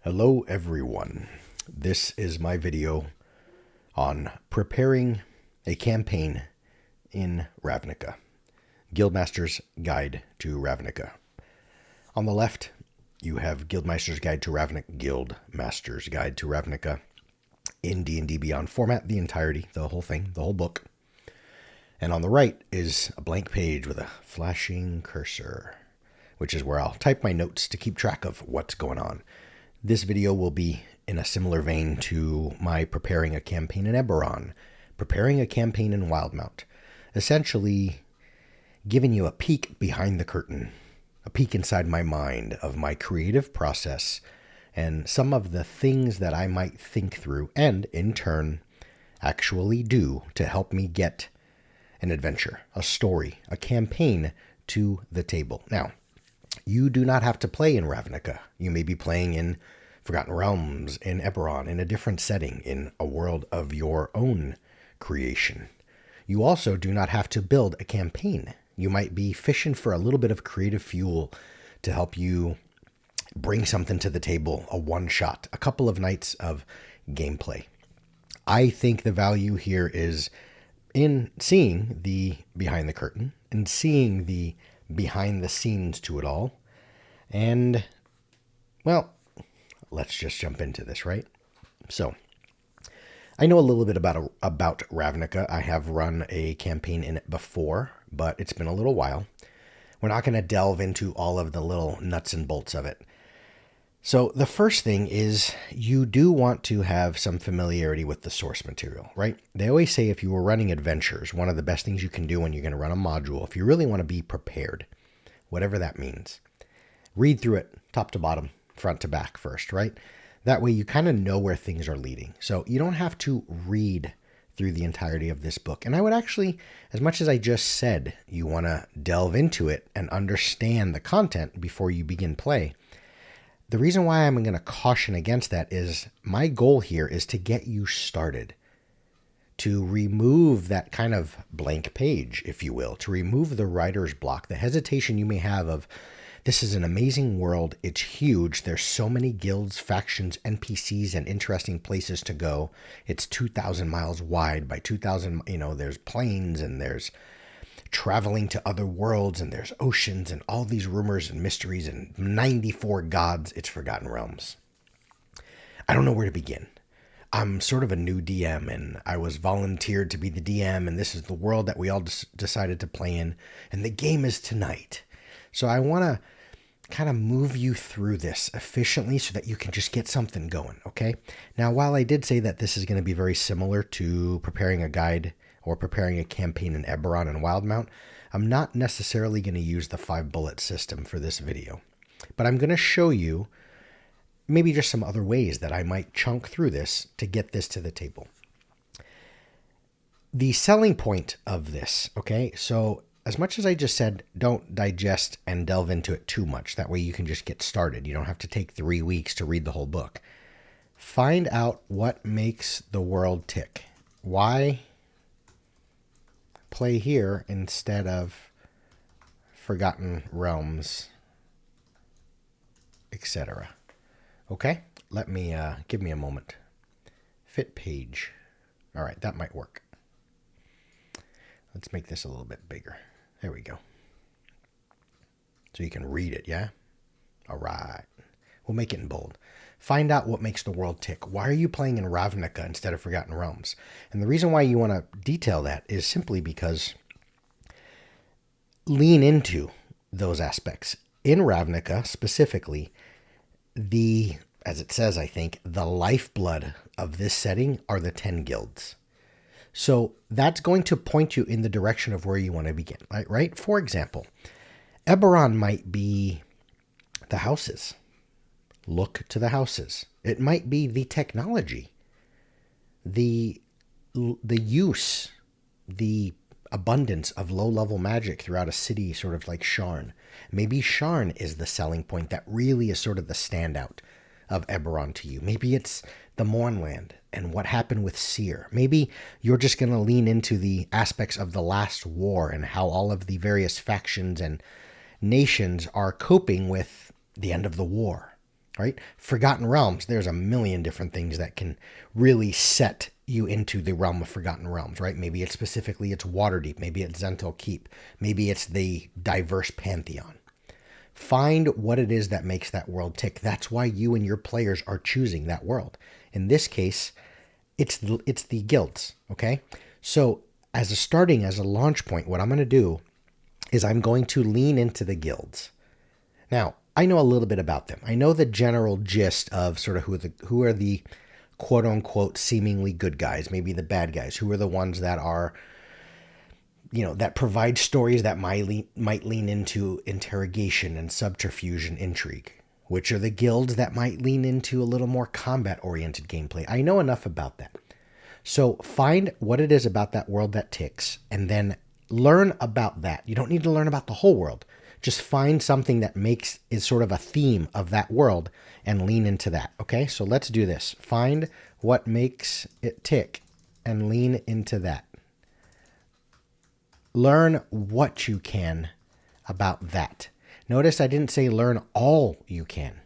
Hello everyone. This is my video on preparing a campaign in Ravnica. Guildmasters Guide to Ravnica. On the left, you have Guildmasters Guide to Ravnica, Guildmasters Guide to Ravnica in D&D Beyond format, the entirety, the whole thing, the whole book. And on the right is a blank page with a flashing cursor, which is where I'll type my notes to keep track of what's going on. This video will be in a similar vein to my preparing a campaign in Eberron, preparing a campaign in Wildmount, essentially giving you a peek behind the curtain, a peek inside my mind of my creative process and some of the things that I might think through and, in turn, actually do to help me get an adventure, a story, a campaign to the table. Now, you do not have to play in Ravnica. You may be playing in Forgotten Realms, in Eberron, in a different setting, in a world of your own creation. You also do not have to build a campaign. You might be fishing for a little bit of creative fuel to help you bring something to the table, a one-shot, a couple of nights of gameplay. I think the value here is in seeing the behind the curtain and seeing the behind the scenes to it all. And, well, let's just jump into this, right? So, I know a little bit about Ravnica. I have run a campaign in it before, but it's been a little while. We're not going to delve into all of the little nuts and bolts of it. So the first thing is you do want to have some familiarity with the source material, right? They always say if you were running adventures, one of the best things you can do when you're going to run a module, if you really want to be prepared, whatever that means, read through it top to bottom, front to back first, right? That way you kind of know where things are leading. So you don't have to read through the entirety of this book. And I would actually, as much as I just said, you want to delve into it and understand the content before you begin play. The reason why I'm going to caution against that is my goal here is to get you started, to remove that kind of blank page, if you will, to remove the writer's block, the hesitation you may have of, this is an amazing world, it's huge, there's so many guilds, factions, NPCs, and interesting places to go. It's 2,000 miles wide by 2,000, there's plains and there's traveling to other worlds and there's oceans and all these rumors and mysteries and 94 gods. It's Forgotten Realms. I don't know where to begin. I'm sort of a new DM and I was volunteered to be the DM and this is the world that we all decided to play in and the game is tonight. So I want to kind of move you through this efficiently so that you can just get something going, okay? Now, while I did say that this is going to be very similar to preparing a guide or preparing a campaign in Eberron and Wildmount, I'm not necessarily going to use the 5-bullet system for this video. But I'm going to show you maybe just some other ways that I might chunk through this to get this to the table. The selling point of this, okay, so as much as I just said, don't digest and delve into it too much. That way you can just get started. You don't have to take 3 weeks to read the whole book. Find out what makes the world tick. Why play here instead of Forgotten Realms, etc. Okay, give me a moment. Fit page. All right, that might work. Let's make this a little bit bigger. There we go. So you can read it, yeah? All right. We'll make it in bold. Find out what makes the world tick. Why are you playing in Ravnica instead of Forgotten Realms? And the reason why you want to detail that is simply because lean into those aspects. In Ravnica, specifically, as it says, I think, the lifeblood of this setting are the 10 guilds. So that's going to point you in the direction of where you want to begin, right? For example, Eberron might be the houses. Look to the houses. It might be the technology, the use, the abundance of low-level magic throughout a city, sort of like Sharn. Maybe Sharn is the selling point that really is sort of the standout of Eberron to you. Maybe it's the Mournland and what happened with Seer. Maybe you're just going to lean into the aspects of the last war and how all of the various factions and nations are coping with the end of the war. right? Forgotten Realms, there's a million different things that can really set you into the realm of Forgotten Realms, right? Maybe it's specifically it's Waterdeep, maybe it's Zental Keep, maybe it's the diverse pantheon. Find what it is that makes that world tick. That's why you and your players are choosing that world. In this case, it's the guilds, okay? So as a launch point, what I'm going to do is I'm going to lean into the guilds. Now, I know a little bit about them. I know the general gist of sort of who are the quote unquote seemingly good guys, maybe the bad guys, who are the ones that are, that provide stories that might lean into interrogation and subterfuge and intrigue, which are the guilds that might lean into a little more combat-oriented gameplay. I know enough about that. So find what it is about that world that ticks, and then learn about that. You don't need to learn about the whole world. Just find something that is sort of a theme of that world and lean into that. Okay, so let's do this. Find what makes it tick and lean into that. Learn what you can about that. Notice I didn't say learn all you can,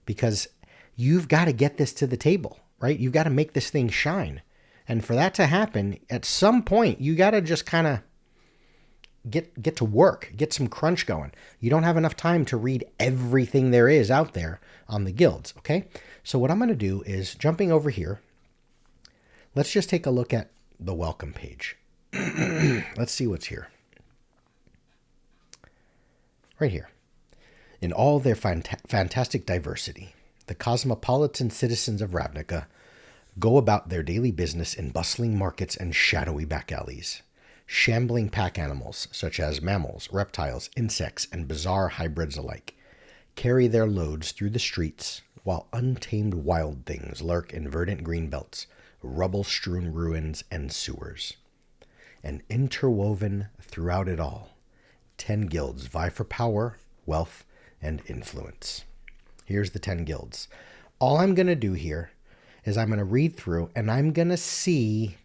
because you've got to get this to the table, right? You've got to make this thing shine. And for that to happen, at some point, you got to just kind of get to work, get some crunch going. You don't have enough time to read everything there is out there on the guilds, okay? So what I'm going to do is, jumping over here, let's just take a look at the welcome page. Let's see what's here. Right here. In all their fantastic diversity, the cosmopolitan citizens of Ravnica go about their daily business in bustling markets and shadowy back alleys. Shambling pack animals, such as mammals, reptiles, insects, and bizarre hybrids alike, carry their loads through the streets, while untamed wild things lurk in verdant green belts, rubble-strewn ruins, and sewers. And interwoven throughout it all, 10 guilds vie for power, wealth, and influence. Here's the 10 guilds. All I'm going to do here is I'm going to read through, and I'm going to see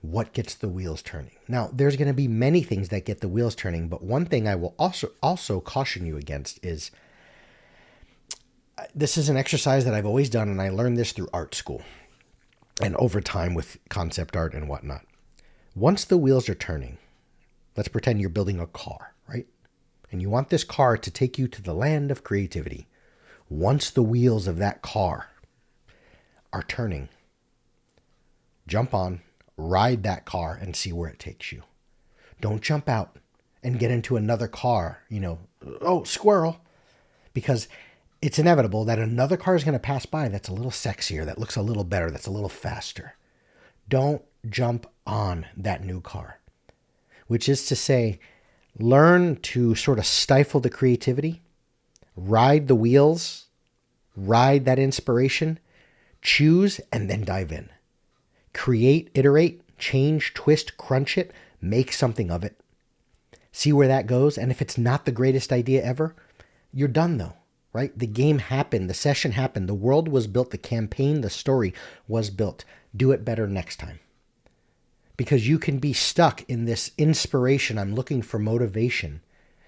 what gets the wheels turning. Now, there's going to be many things that get the wheels turning, but one thing I will also caution you against is, this is an exercise that I've always done, and I learned this through art school and over time with concept art and whatnot. Once the wheels are turning, let's pretend you're building a car, right? And you want this car to take you to the land of creativity. Once the wheels of that car are turning, jump on, ride that car, and see where it takes you. Don't jump out and get into another car, oh, squirrel, because it's inevitable that another car is going to pass by that's a little sexier, that looks a little better, that's a little faster. Don't jump on that new car, which is to say, learn to sort of stifle the creativity, ride the wheels, ride that inspiration, choose, and then dive in. Create, iterate, change, twist, crunch it, make something of it. See where that goes, and if it's not the greatest idea ever, you're done though, right? The game happened, the session happened, the world was built, the campaign, the story was built. Do it better next time. Because you can be stuck in this inspiration. I'm looking for motivation.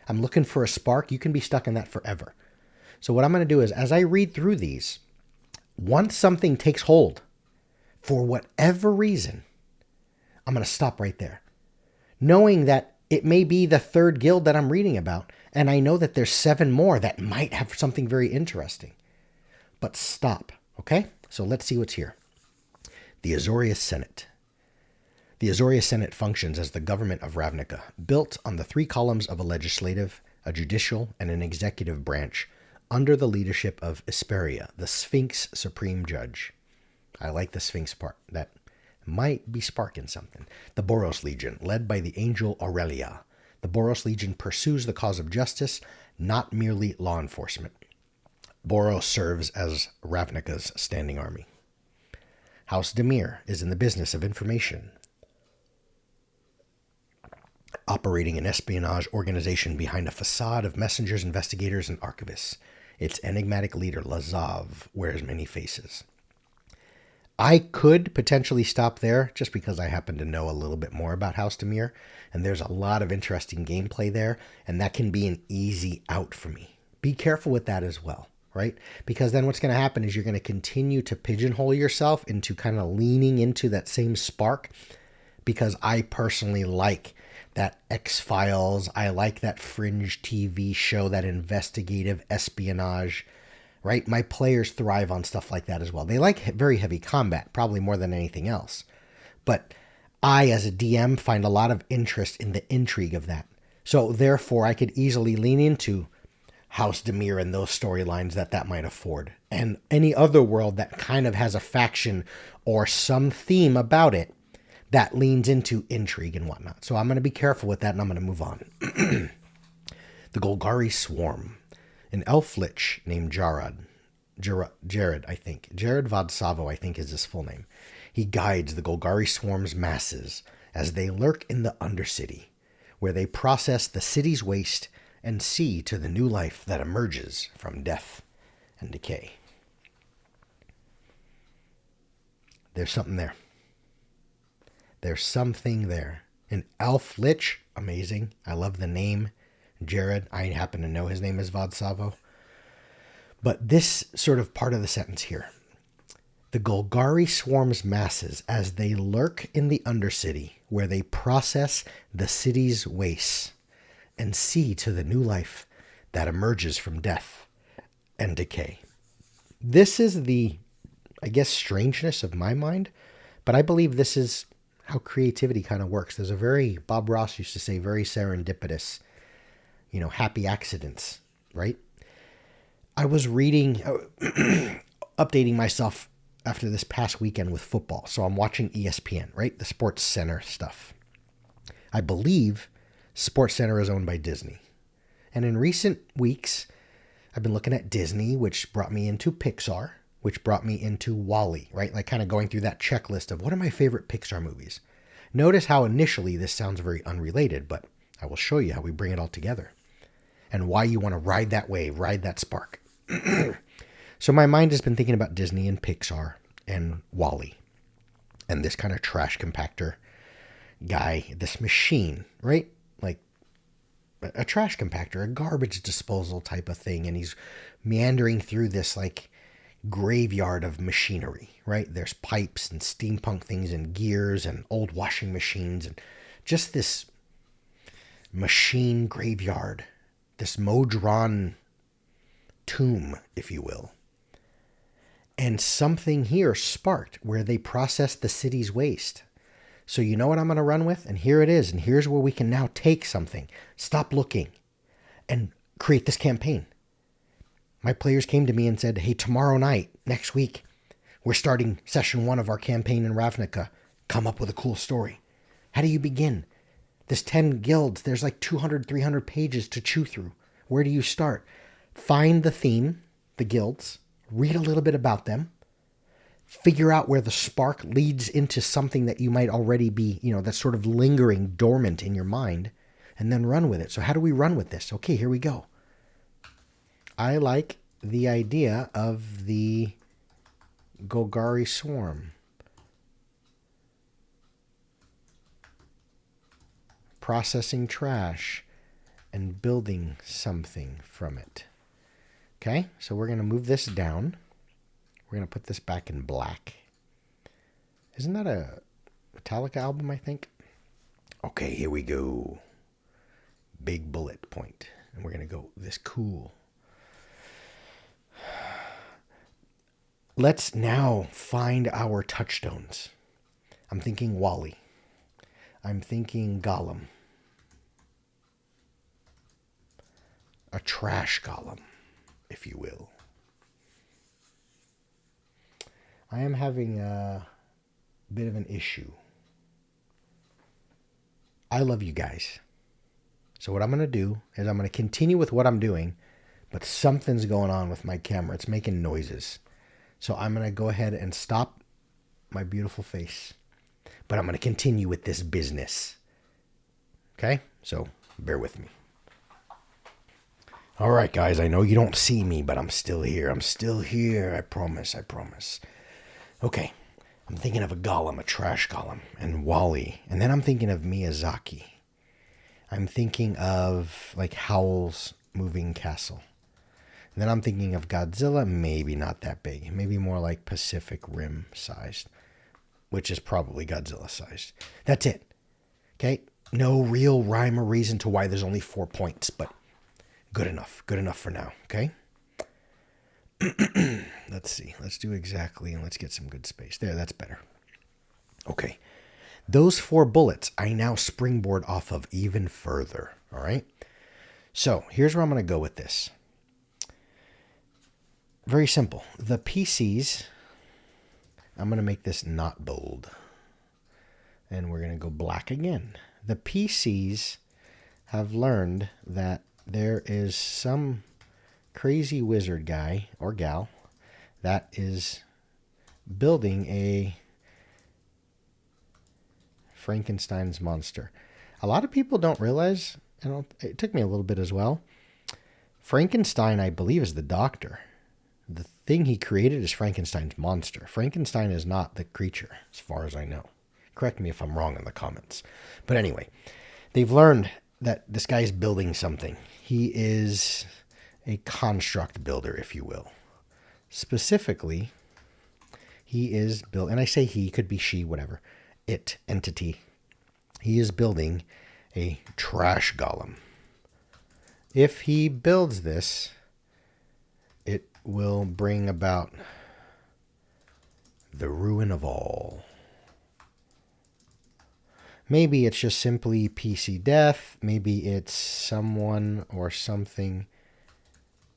I'm looking for a spark. You can be stuck in that forever. So what I'm going to do is, as I read through these, once something takes hold, for whatever reason, I'm going to stop right there. Knowing that it may be the third guild that I'm reading about, and I know that there's 7 more that might have something very interesting. But stop, okay? So let's see what's here. The Azorius Senate. The Azorius Senate functions as the government of Ravnica, built on the 3 columns of a legislative, a judicial, and an executive branch, under the leadership of Esperia, the Sphinx Supreme Judge. I like the Sphinx part. That might be sparking something. The Boros Legion, led by the angel Aurelia. The Boros Legion pursues the cause of justice, not merely law enforcement. Boros serves as Ravnica's standing army. House Demir is in the business of information, operating an espionage organization behind a facade of messengers, investigators, and archivists. Its enigmatic leader, Lazav, wears many faces. I could potentially stop there just because I happen to know a little bit more about House Demir, and there's a lot of interesting gameplay there, and that can be an easy out for me. Be careful with that as well, right? Because then what's going to happen is you're going to continue to pigeonhole yourself into kind of leaning into that same spark, because I personally like that X-Files. I like that fringe TV show, that investigative espionage, right? My players thrive on stuff like that as well. They like very heavy combat, probably more than anything else. But I, as a DM, find a lot of interest in the intrigue of that. So therefore, I could easily lean into House Demir and those storylines that might afford. And any other world that kind of has a faction or some theme about it that leans into intrigue and whatnot. So I'm going to be careful with that, and I'm going to move on. The Golgari Swarm. An elf lich named Jared, I think. Jared Vodsavo, I think, is his full name. He guides the Golgari Swarm's masses as they lurk in the Undercity, where they process the city's waste and see to the new life that emerges from death and decay. There's something there. There's something there. An elf lich, amazing. I love the name. Jared, I happen to know his name is Vodsavo. But this sort of part of the sentence here. The Golgari swarms masses as they lurk in the Undercity, where they process the city's wastes and see to the new life that emerges from death and decay. This is the, I guess, strangeness of my mind, but I believe this is how creativity kind of works. There's a very, Bob Ross used to say, very serendipitous, happy accidents, right? I was reading, updating myself after this past weekend with football. So I'm watching ESPN, right? The Sports Center stuff. I believe Sports Center is owned by Disney. And in recent weeks, I've been looking at Disney, which brought me into Pixar, which brought me into WALL-E, right? Like kind of going through that checklist of what are my favorite Pixar movies. Notice how initially this sounds very unrelated, but I will show you how we bring it all together and why you want to ride that wave, ride that spark. So my mind has been thinking about Disney and Pixar and WALL-E and this kind of trash compactor guy, this machine, right? Like a trash compactor, a garbage disposal type of thing. And he's meandering through this like graveyard of machinery, right? There's pipes and steampunk things and gears and old washing machines and just this machine graveyard, this Modron tomb, if you will. And something here sparked where they processed the city's waste. So you know what I'm going to run with? And here it is. And here's where we can now take something, stop looking, and create this campaign. My players came to me and said, hey, tomorrow night, next week, we're starting session 1 of our campaign in Ravnica. Come up with a cool story. How do you begin? There's 10 guilds. There's like 200, 300 pages to chew through. Where do you start? Find the theme, the guilds, read a little bit about them, figure out where the spark leads into something that you might already be, that's sort of lingering dormant in your mind, and then run with it. So how do we run with this? Okay, here we go. I like the idea of the Golgari Swarm. Processing trash and building something from it. Okay, so we're going to move this down. We're going to put this back in black. Isn't that a Metallica album, I think? Okay, here we go. Big bullet point. And we're going to go this cool. Let's now find our touchstones. I'm thinking WALL-E. I'm thinking Gollum. A trash golem, if you will. I am having a bit of an issue. I love you guys. So what I'm going to do is I'm going to continue with what I'm doing, but something's going on with my camera. It's making noises. So I'm going to go ahead and stop my beautiful face. But I'm going to continue with this business. Okay? So bear with me. All right, guys. I know you don't see me, but I'm still here. I'm still here. I promise. I promise. Okay. I'm thinking of a golem, a trash golem, and WALL-E. And then I'm thinking of Miyazaki. I'm thinking of like Howl's Moving Castle. Then I'm thinking of Godzilla, maybe not that big. Maybe more like Pacific Rim sized, which is probably Godzilla sized. That's it. Okay? No real rhyme or reason to why there's only 4 points, but good enough. Good enough for now. Okay? Let's see. Let's do exactly, and let's get some good space. There, that's better. Okay. Those 4 bullets I now springboard off of even further. All right? So here's where I'm going to go with this. Very simple. The PCs, I'm going to make this not bold. And we're going to go black again. The PCs have learned that there is some crazy wizard guy or gal that is building a Frankenstein's monster. A lot of people don't realize, it took me a little bit as well. Frankenstein, I believe, is the doctor. The thing he created is Frankenstein's monster. Frankenstein is not the creature, as far as I know. Correct me if I'm wrong in the comments. But anyway, they've learned that this guy's building something. He is a construct builder, if you will. Specifically, he is built, and I say he, could be she, whatever. It, entity. He is building a trash golem. If he builds this, it will bring about the ruin of all. Maybe it's just simply PC death. Maybe it's someone or something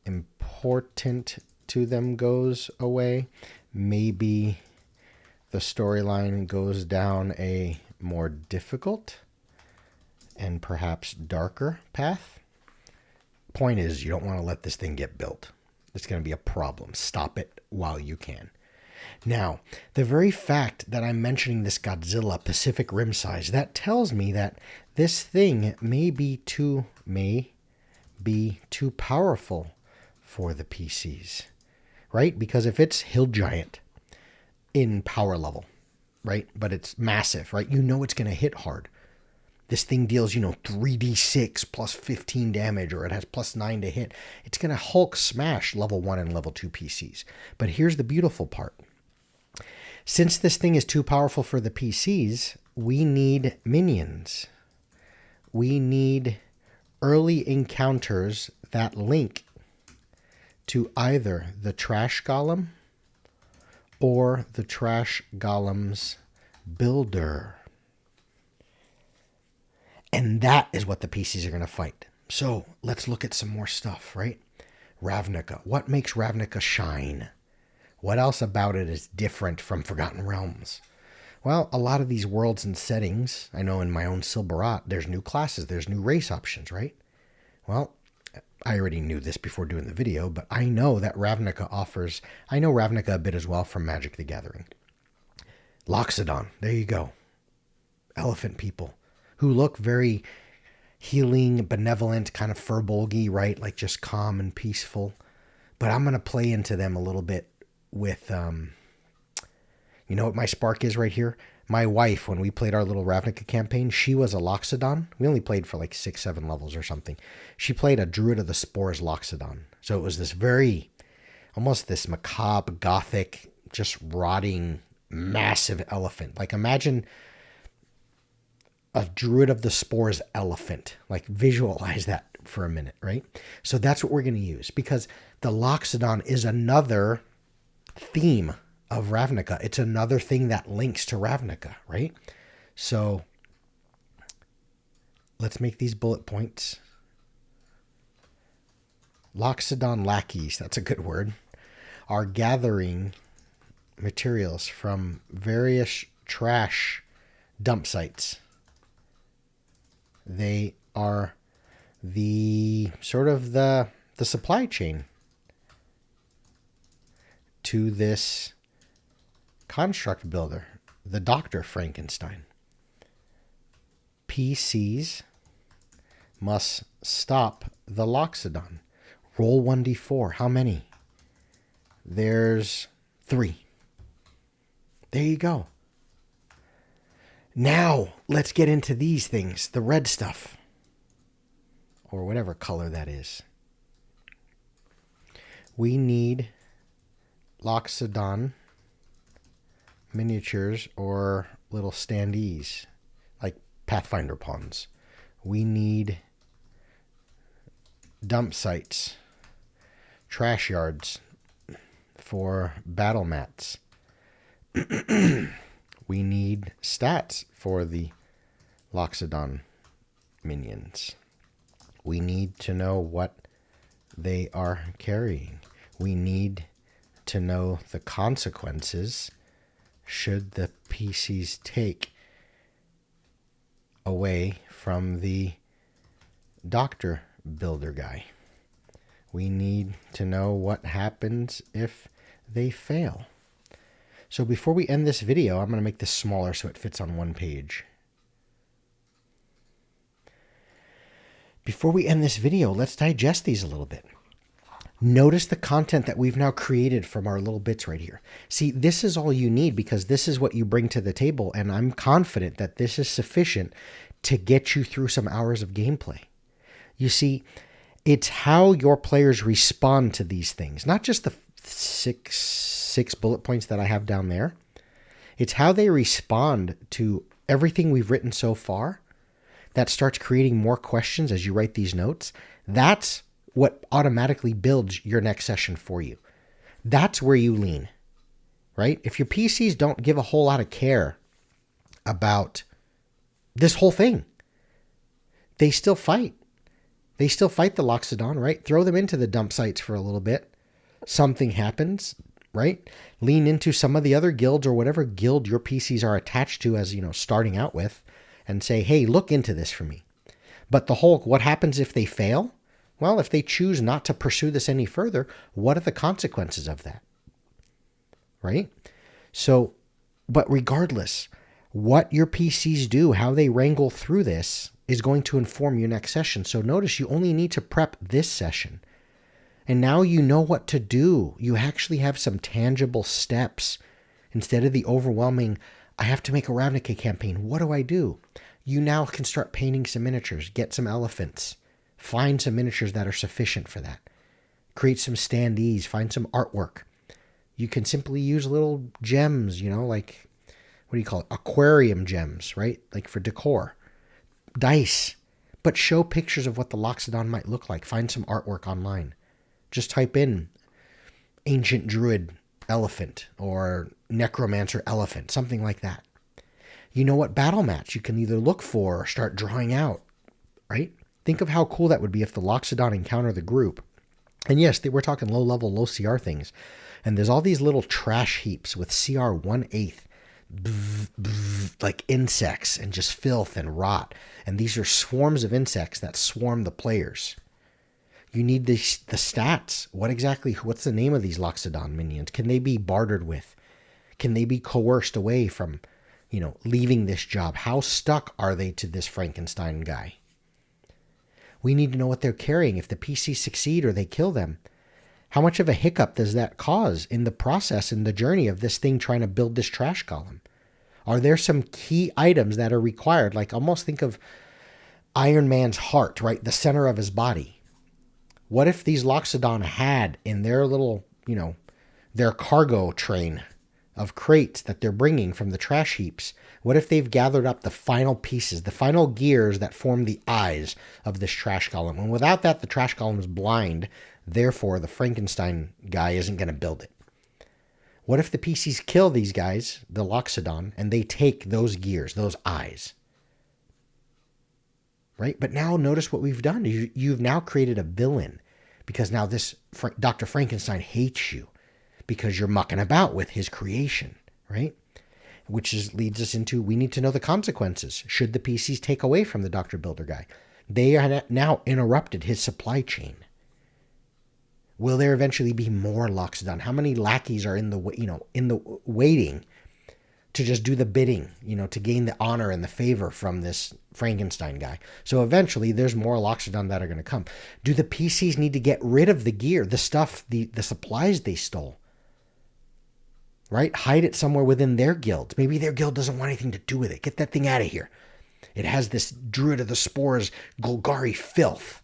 important to them goes away. Maybe the storyline goes down a more difficult and perhaps darker path. Point is, you don't want to let this thing get built. It's going to be a problem. Stop it while you can. Now, the very fact that I'm mentioning this Godzilla Pacific Rim size, that tells me that this thing may be too powerful for the PCs, right? Because if it's Hill Giant in power level, right? But it's massive, right? You know it's going to hit hard. This thing deals, 3d6 plus 15 damage, or it has plus 9 to hit. It's going to Hulk smash level 1 and level 2 PCs. But here's the beautiful part. Since this thing is too powerful for the PCs, we need minions. We need early encounters that link to either the Trash Golem or the Trash Golem's builder. And that is what the PCs are going to fight. So let's look at some more stuff, right? Ravnica. What makes Ravnica shine? What else about it is different from Forgotten Realms? Well, a lot of these worlds and settings, I know in my own Silberat, there's new classes, there's new race options, right? Well, I already knew this before doing the video, but I know that Ravnica offers, I know Ravnica a bit as well from Magic the Gathering. Loxodon, there you go. Elephant people who look very healing, benevolent, kind of furbolgy, right? Like just calm and peaceful. But I'm going to play into them a little bit with, you know what my spark is right here? My wife, when we played our little Ravnica campaign, she was a Loxodon. We only played for like 6-7 levels or something. She played a Druid of the Spores Loxodon. So it was this very, almost this macabre, gothic, just rotting, massive elephant. Like imagine a Druid of the Spores elephant. Like visualize that for a minute, right? So that's what we're going to use because the Loxodon is another theme of Ravnica. It's another thing that links to Ravnica, right? So let's make these bullet points. Loxodon lackeys, that's a good word, are gathering materials from various trash dump sites. They are the sort of the supply chain to this construct builder, the Dr. Frankenstein. PCs must stop the Loxodon. Roll 1d4. How many? There's 3. There you go. Now, let's get into these things. The red stuff. Or whatever color that is. We need Loxodon miniatures or little standees, like Pathfinder pawns. We need dump sites, trash yards for battle mats. We need stats for the Loxodon minions. We need to know what they are carrying. We need to know the consequences should the PCs take away from the doctor builder guy. We need to know what happens if they fail. So before we end this video, I'm going to make this smaller so it fits on one page. Before we end this video, let's digest these a little bit. Notice the content that we've now created from our little bits right here. See, this is all you need because this is what you bring to the table, and I'm confident that this is sufficient to get you through some hours of gameplay. You see, it's how your players respond to these things, not just the six bullet points that I have down there. It's how they respond to everything we've written so far that starts creating more questions as you write these notes. That's what automatically builds your next session for you. That's where you lean, right? If your PCs don't give a whole lot of care about this whole thing, they still fight. They still fight the Loxodon, right? Throw them into the dump sites for a little bit. Something happens, right? Lean into some of the other guilds or whatever guild your PCs are attached to as, starting out with, and say, hey, look into this for me. But the whole, what happens if they fail? Well, if they choose not to pursue this any further, what are the consequences of that? Right? So, but regardless, what your PCs do, how they wrangle through this is going to inform your next session. So notice you only need to prep this session. And now you know what to do. You actually have some tangible steps instead of the overwhelming, I have to make a Ravnica campaign. What do I do? You now can start painting some miniatures, get some elephants, find some miniatures that are sufficient for that. Create some standees, find some artwork. You can simply use little gems, like, what do you call it? Aquarium gems, right? Like for decor. Dice. But show pictures of what the Loxodon might look like. Find some artwork online. Just type in ancient druid elephant or necromancer elephant, something like that. You know what battle mats you can either look for or start drawing out, right? Think of how cool that would be if the Loxodon encounter the group. And yes, we're talking low level, low CR things. And there's all these little trash heaps with CR 1/8, like insects and just filth and rot. And these are swarms of insects that swarm the players. You need the stats. What's the name of these Loxodon minions? Can they be bartered with? Can they be coerced away from, leaving this job? How stuck are they to this Frankenstein guy? We need to know what they're carrying. If the PCs succeed or they kill them, how much of a hiccup does that cause in the process, in the journey of this thing trying to build this trash column? Are there some key items that are required? Like almost think of Iron Man's heart, right? The center of his body. What if these Loxodon had in their little, their cargo train of crates that they're bringing from the trash heaps? What if they've gathered up the final pieces, the final gears that form the eyes of this trash column? And without that, the trash column is blind. Therefore, the Frankenstein guy isn't going to build it. What if the PCs kill these guys, the Loxodon, and they take those gears, those eyes? Right? But now notice what we've done. You've now created a villain because now this Dr. Frankenstein hates you because you're mucking about with his creation, right? Leads us into, we need to know the consequences. Should the PCs take away from the Dr. Builder guy? They are now interrupted his supply chain. Will there eventually be more Loxodon? How many lackeys are in the waiting to just do the bidding, to gain the honor and the favor from this Frankenstein guy? So eventually there's more Loxodon that are going to come. Do the PCs need to get rid of the gear, the stuff, the supplies they stole? Right? Hide it somewhere within their guild. Maybe their guild doesn't want anything to do with it. Get that thing out of here. It has this Druid of the Spores, Golgari filth.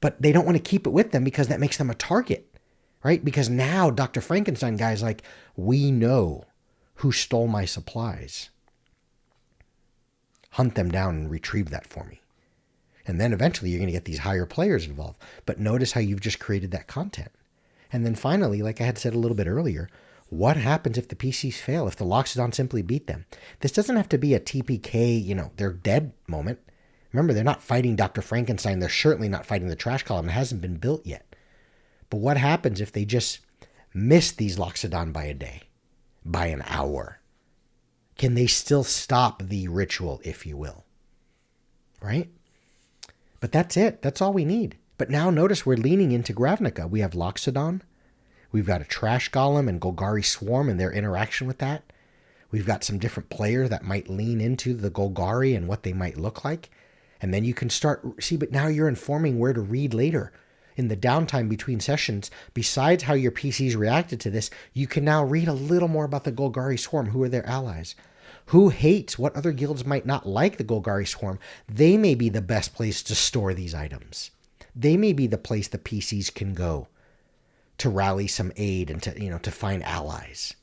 But they don't want to keep it with them because that makes them a target. right? Because now Dr. Frankenstein guy's like, we know who stole my supplies. Hunt them down and retrieve that for me. And then eventually you're going to get these higher players involved. But notice how you've just created that content. And then finally, like I had said a little bit earlier, what happens if the PCs fail, if the Loxodon simply beat them? This doesn't have to be a TPK, they're dead moment. Remember, they're not fighting Dr. Frankenstein. They're certainly not fighting the trash column. It hasn't been built yet. But what happens if they just miss these Loxodon by a day, by an hour? Can they still stop the ritual, if you will? Right? But that's it. That's all we need. But now notice we're leaning into Ravnica. We have Loxodon. We've got a Trash Golem and Golgari Swarm and their interaction with that. We've got some different players that might lean into the Golgari and what they might look like. And then you can start, but now you're informing where to read later. In the downtime between sessions, besides how your PCs reacted to this, you can now read a little more about the Golgari Swarm. Who are their allies? Who hates? What other guilds might not like the Golgari Swarm? They may be the best place to store these items. They may be the place the PCs can go to rally some aid and to find allies.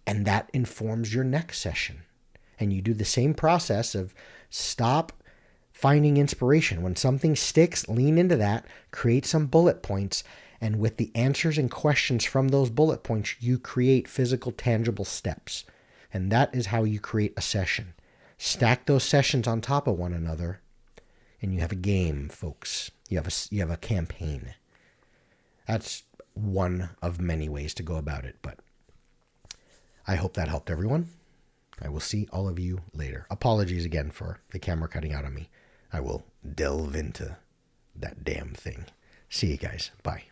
And that informs your next session. And you do the same process of stop finding inspiration. When something sticks, lean into that, create some bullet points, and with the answers and questions from those bullet points, you create physical, tangible steps. And that is how you create a session. Stack those sessions on top of one another, and you have a game, folks. You have a campaign. That's one of many ways to go about it, but I hope that helped everyone. I will see all of you later. Apologies again for the camera cutting out on me. I will delve into that damn thing. See you guys. Bye.